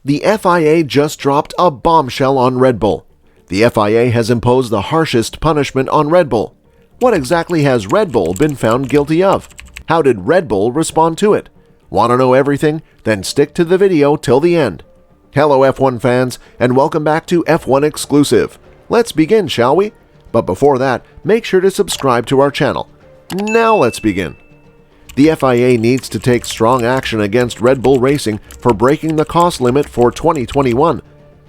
The FIA just dropped a bombshell on Red Bull. The FIA has imposed the harshest punishment on Red Bull. What exactly has Red Bull been found guilty of? How did Red Bull respond to it? Want to know everything? Then stick to the video till the end. Hello F1 fans, and welcome back to F1 Exclusive. Let's begin, shall we? But before that, make sure to subscribe to our channel. Now let's begin. The FIA needs to take strong action against Red Bull Racing for breaking the cost limit for 2021.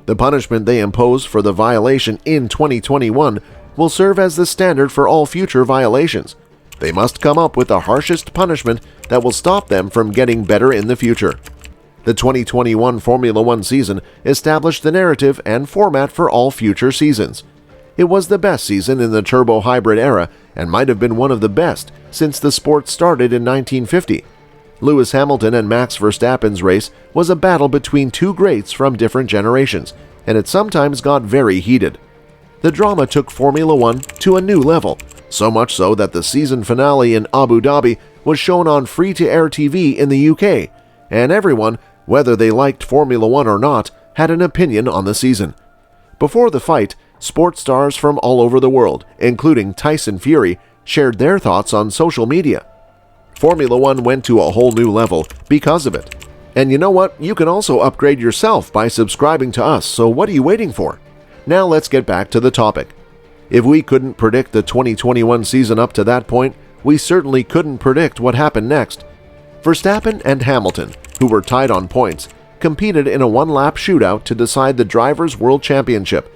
The punishment they impose for the violation in 2021 will serve as the standard for all future violations. They must come up with the harshest punishment that will stop them from getting better in the future. The 2021 Formula One season established the narrative and format for all future seasons. It was the best season in the turbo hybrid era and might have been one of the best since the sport started in 1950. Lewis Hamilton and Max Verstappen's race was a battle between two greats from different generations, and it sometimes got very heated. The drama took Formula One to a new level, so much so that the season finale in Abu Dhabi was shown on free-to-air TV in the UK, and everyone, whether they liked Formula One or not, had an opinion on the season. Before the fight, sports stars from all over the world, including Tyson Fury, shared their thoughts on social media. Formula One went to a whole new level because of it. And you know what? You can also upgrade yourself by subscribing to us, so what are you waiting for? Now let's get back to the topic. If we couldn't predict the 2021 season up to that point, we certainly couldn't predict what happened next. Verstappen and Hamilton, who were tied on points, competed in a one-lap shootout to decide the Drivers' World Championship.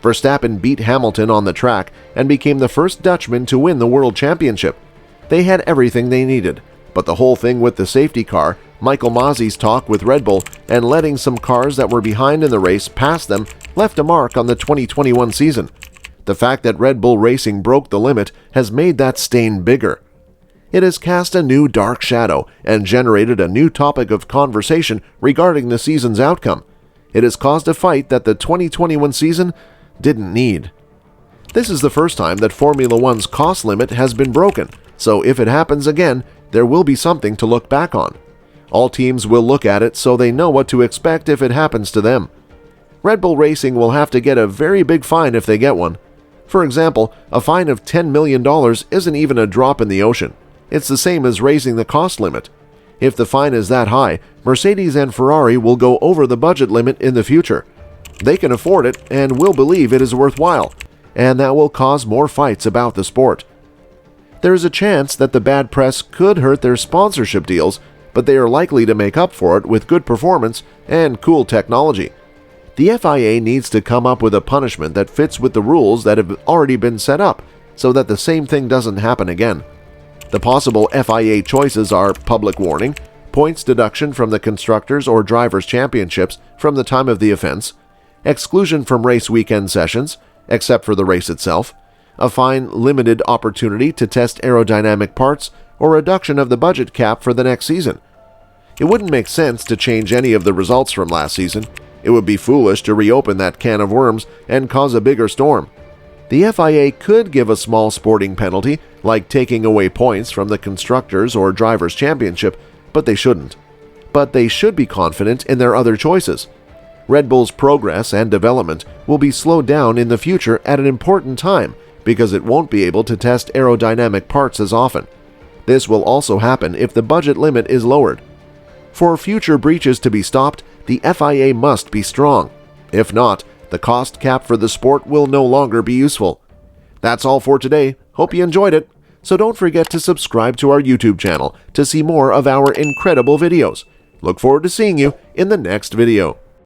Verstappen beat Hamilton on the track and became the first Dutchman to win the World Championship. They had everything they needed, but the whole thing with the safety car, Michael Masi's talk with Red Bull, and letting some cars that were behind in the race pass them left a mark on the 2021 season. The fact that Red Bull Racing broke the limit has made that stain bigger. It has cast a new dark shadow and generated a new topic of conversation regarding the season's outcome. It has caused a fight that the 2021 season didn't need. This is the first time that Formula One's cost limit has been broken, so if it happens again, there will be something to look back on. All teams will look at it so they know what to expect if it happens to them. Red Bull Racing will have to get a very big fine if they get one. For example, a fine of $10 million isn't even a drop in the ocean. It's the same as raising the cost limit. If the fine is that high, Mercedes and Ferrari will go over the budget limit in the future. They can afford it and will believe it is worthwhile, and that will cause more fights about the sport. There is a chance that the bad press could hurt their sponsorship deals, but they are likely to make up for it with good performance and cool technology. The FIA needs to come up with a punishment that fits with the rules that have already been set up so that the same thing doesn't happen again. The possible FIA choices are public warning, points deduction from the Constructors or Drivers' Championships from the time of the offense, exclusion from race weekend sessions, except for the race itself, a fine, limited opportunity to test aerodynamic parts, or reduction of the budget cap for the next season. It wouldn't make sense to change any of the results from last season. It would be foolish to reopen that can of worms and cause a bigger storm. The FIA could give a small sporting penalty, like taking away points from the Constructors or Drivers' Championship, but they shouldn't. But they should be confident in their other choices. Red Bull's progress and development will be slowed down in the future at an important time because it won't be able to test aerodynamic parts as often. This will also happen if the budget limit is lowered. For future breaches to be stopped, the FIA must be strong. If not, the cost cap for the sport will no longer be useful. That's all for today. Hope you enjoyed it. So don't forget to subscribe to our YouTube channel to see more of our incredible videos. Look forward to seeing you in the next video.